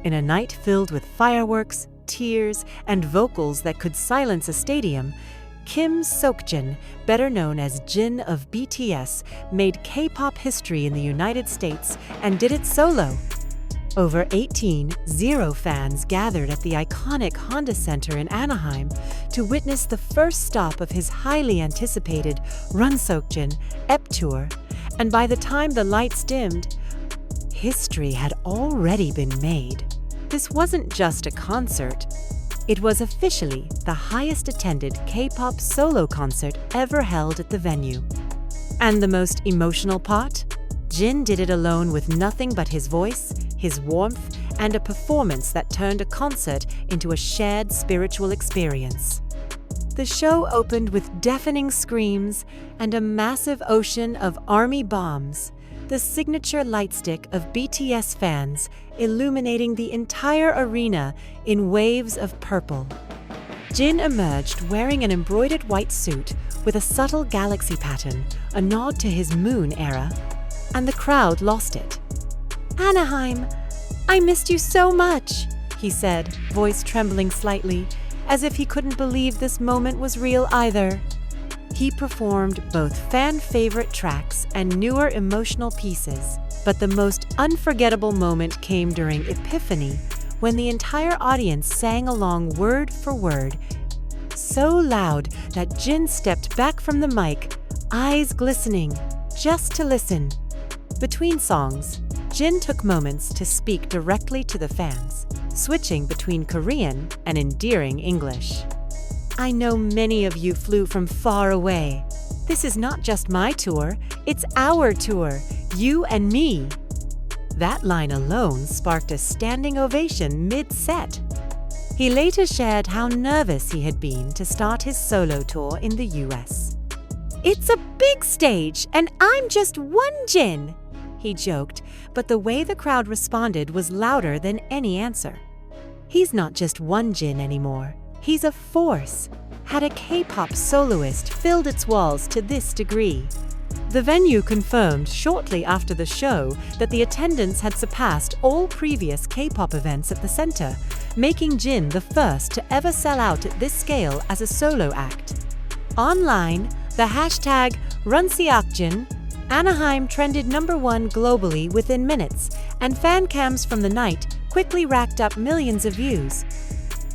In a night filled with fireworks, tears, and vocals that could silence a stadium, Jin Seokjin, better known as Jin of BTS, made K-pop history in the United States and did it solo. Over 18,000 fans gathered at the iconic Honda Center in Anaheim to witness the first stop of his highly anticipated Jin Seokjin EP tour, and by the time the lights dimmed, history had already been made. This wasn't just a concert. It was officially the highest attended K-pop solo concert ever held at the venue. And the most emotional part? Jin did it alone with nothing but his voice, his warmth, and a performance that turned a concert into a shared spiritual experience. The show opened with deafening screams and a massive ocean of army bombs, the signature lightstick of BTS fans illuminating the entire arena in waves of purple. Jin emerged wearing an embroidered white suit with a subtle galaxy pattern, a nod to his Moon era, and the crowd lost it. "Anaheim, I missed you so much," he said, voice trembling slightly, as if he couldn't believe this moment was real either. He performed both fan-favorite tracks and newer emotional pieces, but the most unforgettable moment came during Epiphany, when the entire audience sang along word for word, so loud that Jin stepped back from the mic, eyes glistening, just to listen. Between songs, Jin took moments to speak directly to the fans, switching between Korean and endearing English. "I know many of you flew from far away. This is not just my tour, it's our tour, you and me." That line alone sparked a standing ovation mid-set. He later shared how nervous he had been to start his solo tour in the US. "It's a big stage, and I'm just one Jin," he joked, but the way the crowd responded was louder than any answer. He's not just one Jin anymore. He's a force. Had a K-pop soloist filled its walls to this degree? The venue confirmed shortly after the show that the attendance had surpassed all previous K-pop events at the center, making Jin the first to ever sell out at this scale as a solo act. Online, the hashtag Jin Seokjin Anaheim trended #1 globally within minutes, and fan cams from the night quickly racked up millions of views.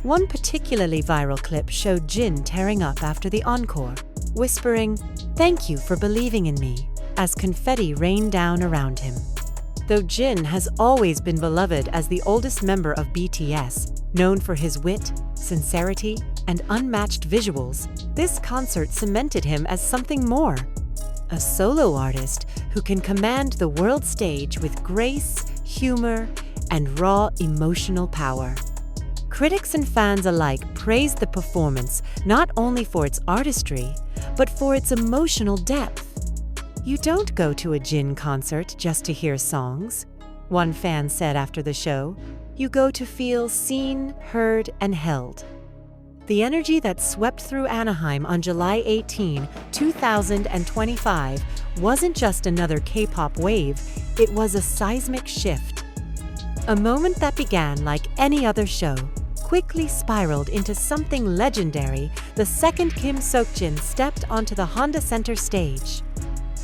One particularly viral clip showed Jin tearing up after the encore, whispering, "Thank you for believing in me," as confetti rained down around him. Though Jin has always been beloved as the oldest member of BTS, known for his wit, sincerity, and unmatched visuals, this concert cemented him as something more. A solo artist who can command the world stage with grace, humor, and raw emotional power. Critics and fans alike praised the performance not only for its artistry, but for its emotional depth. "You don't go to a Jin concert just to hear songs," one fan said after the show. "You go to feel seen, heard, and held." The energy that swept through Anaheim on July 18, 2025 wasn't just another K-pop wave, it was a seismic shift. A moment that began like any other show, quickly spiraled into something legendary the second Jin Seokjin stepped onto the Honda Center stage.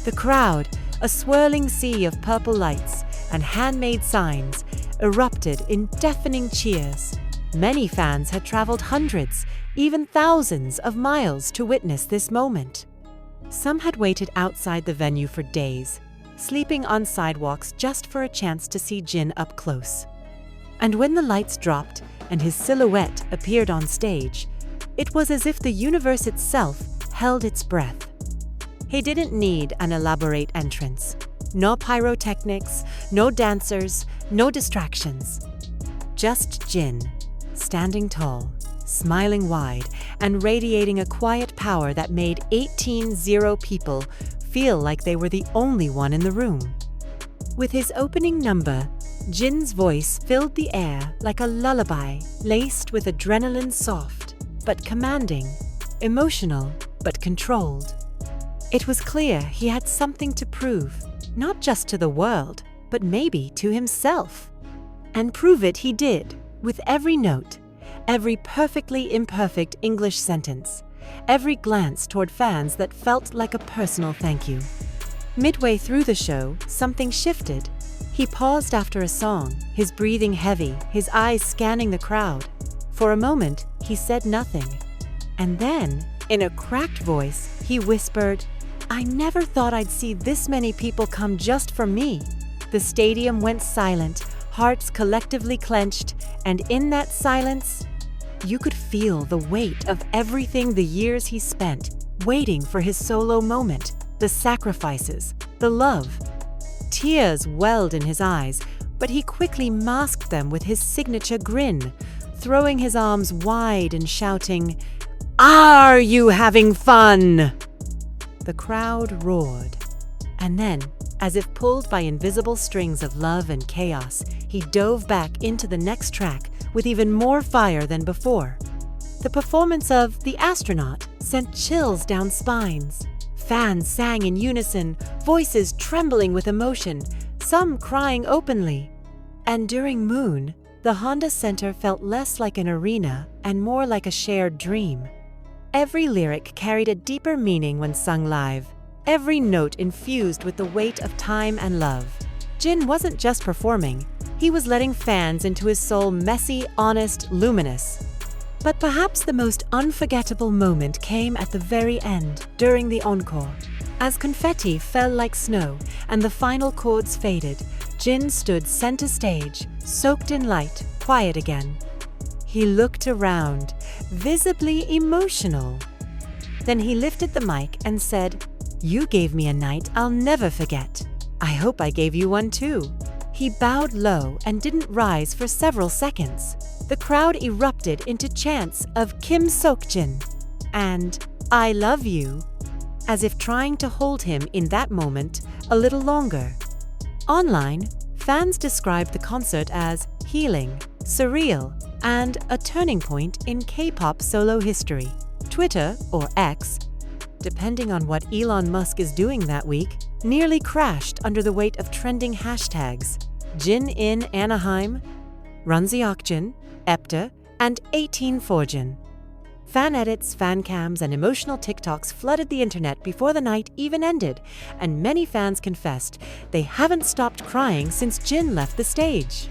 The crowd, a swirling sea of purple lights and handmade signs, erupted in deafening cheers. Many fans had traveled hundreds, even thousands of miles to witness this moment. Some had waited outside the venue for days, sleeping on sidewalks just for a chance to see Jin up close. And when the lights dropped and his silhouette appeared on stage, it was as if the universe itself held its breath. He didn't need an elaborate entrance. No pyrotechnics, no dancers, no distractions. Just Jin, standing tall, smiling wide, and radiating a quiet power that made 18,000 people feel like they were the only one in the room. With his opening number, Jin's voice filled the air like a lullaby laced with adrenaline, soft but commanding, emotional but controlled. It was clear he had something to prove, not just to the world, but maybe to himself. And prove it he did, with every note, every perfectly imperfect English sentence, every glance toward fans that felt like a personal thank you. Midway through the show, something shifted. He paused after a song, his breathing heavy, his eyes scanning the crowd. For a moment, he said nothing. And then, in a cracked voice, he whispered, "I never thought I'd see this many people come just for me." The stadium went silent, hearts collectively clenched, and in that silence, you could feel the weight of everything the years he spent waiting for his solo moment, the sacrifices, the love. Tears welled in his eyes, but he quickly masked them with his signature grin, throwing his arms wide and shouting, "Are you having fun?" The crowd roared. And then, as if pulled by invisible strings of love and chaos, he dove back into the next track with even more fire than before. The performance of The Astronaut sent chills down spines. Fans sang in unison, voices trembling with emotion, some crying openly. And during Moon, the Honda Center felt less like an arena and more like a shared dream. Every lyric carried a deeper meaning when sung live, every note infused with the weight of time and love. Jin wasn't just performing, he was letting fans into his soul, messy, honest, luminous. But perhaps the most unforgettable moment came at the very end, during the encore. As confetti fell like snow and the final chords faded, Jin stood center stage, soaked in light, quiet again. He looked around, visibly emotional. Then he lifted the mic and said, "You gave me a night I'll never forget. I hope I gave you one too." He bowed low and didn't rise for several seconds. The crowd erupted into chants of Jin Seokjin and "I love you," as if trying to hold him in that moment a little longer. Online, fans described the concert as healing, surreal, and a turning point in K-pop solo history. Twitter, or X, depending on what Elon Musk is doing that week, nearly crashed under the weight of trending hashtags Jin in Anaheim, Jin Seokjin, Epta, and 18forjin. Fan edits, fan cams, and emotional TikToks flooded the internet before the night even ended, and many fans confessed they haven't stopped crying since Jin left the stage.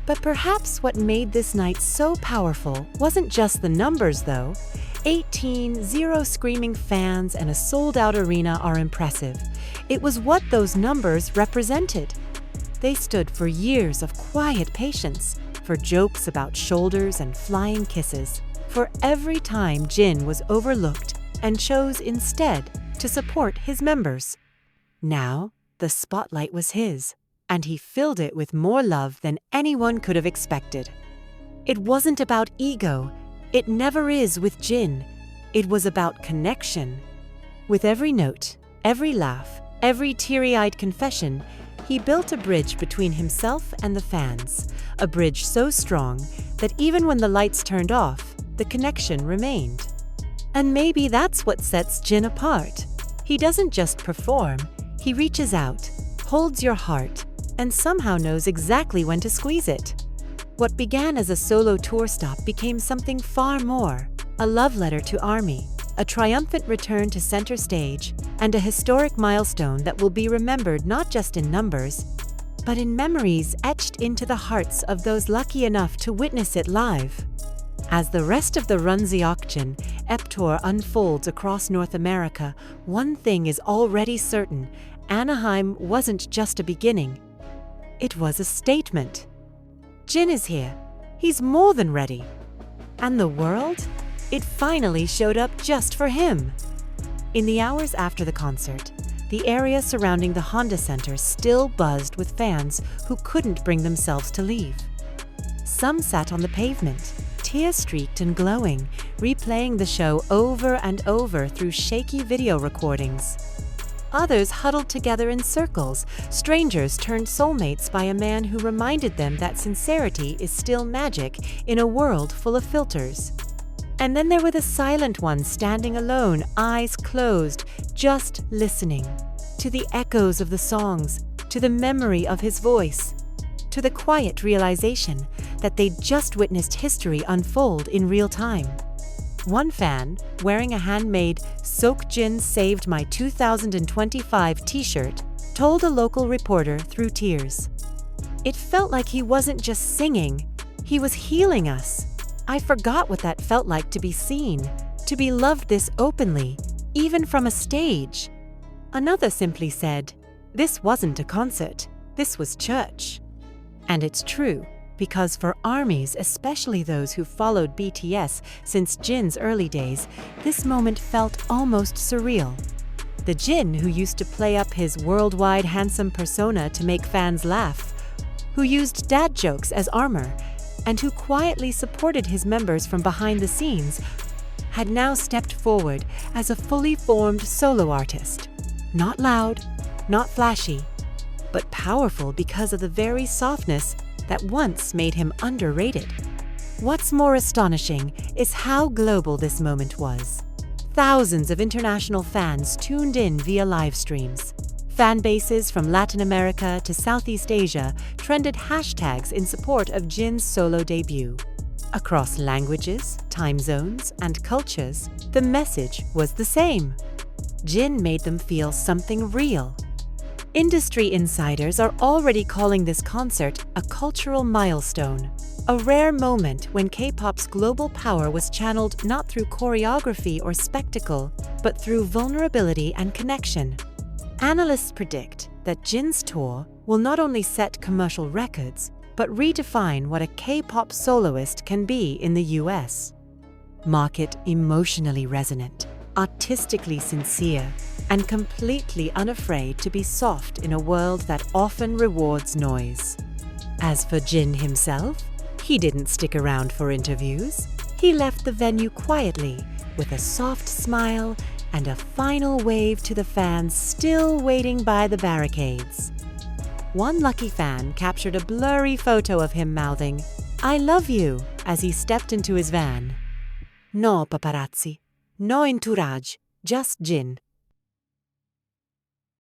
But perhaps what made this night so powerful wasn't just the numbers, though. 18 screaming fans and a sold-out arena are impressive. It was what those numbers represented. They stood for years of quiet patience, for jokes about shoulders and flying kisses, for every time Jin was overlooked and chose instead to support his members. Now, the spotlight was his, and he filled it with more love than anyone could have expected. It wasn't about ego. It never is with Jin. It was about connection. With every note, every laugh, every teary-eyed confession, he built a bridge between himself and the fans, a bridge so strong that even when the lights turned off, the connection remained. And maybe that's what sets Jin apart. He doesn't just perform, he reaches out, holds your heart, and somehow knows exactly when to squeeze it. What began as a solo tour stop became something far more, a love letter to ARMY, a triumphant return to center stage, and a historic milestone that will be remembered not just in numbers, but in memories etched into the hearts of those lucky enough to witness it live. As the rest of the Jin Seokjin EP tour unfolds across North America, one thing is already certain: Anaheim wasn't just a beginning. It was a statement. Jin is here. He's more than ready. And the world? It finally showed up just for him. In the hours after the concert, the area surrounding the Honda Center still buzzed with fans who couldn't bring themselves to leave. Some sat on the pavement, tear-streaked and glowing, replaying the show over and over through shaky video recordings. Others huddled together in circles, strangers turned soulmates by a man who reminded them that sincerity is still magic in a world full of filters. And then there were the silent ones standing alone, eyes closed, just listening to the echoes of the songs, to the memory of his voice, to the quiet realization that they'd just witnessed history unfold in real time. One fan, wearing a handmade Seokjin Saved My 2025 t-shirt, told a local reporter through tears, "It felt like he wasn't just singing, he was healing us. I forgot what that felt like to be seen, to be loved this openly, even from a stage." Another simply said, "This wasn't a concert, this was church." And it's true, because for ARMYs, especially those who followed BTS since Jin's early days, this moment felt almost surreal. The Jin who used to play up his worldwide handsome persona to make fans laugh, who used dad jokes as armor, and who quietly supported his members from behind the scenes, had now stepped forward as a fully formed solo artist. Not loud, not flashy, but powerful because of the very softness that once made him underrated. What's more astonishing is how global this moment was. Thousands of international fans tuned in via live streams. Fan bases from Latin America to Southeast Asia trended hashtags in support of Jin's solo debut. Across languages, time zones, and cultures, the message was the same. Jin made them feel something real. Industry insiders are already calling this concert a cultural milestone, a rare moment when K-pop's global power was channeled not through choreography or spectacle, but through vulnerability and connection. Analysts predict that Jin's tour will not only set commercial records, but redefine what a K-pop soloist can be in the US. Mark it emotionally resonant, artistically sincere, and completely unafraid to be soft in a world that often rewards noise. As for Jin himself, he didn't stick around for interviews. He left the venue quietly, with a soft smile and a final wave to the fans still waiting by the barricades. One lucky fan captured a blurry photo of him mouthing, "I love you," as he stepped into his van. No paparazzi, no entourage, just Jin.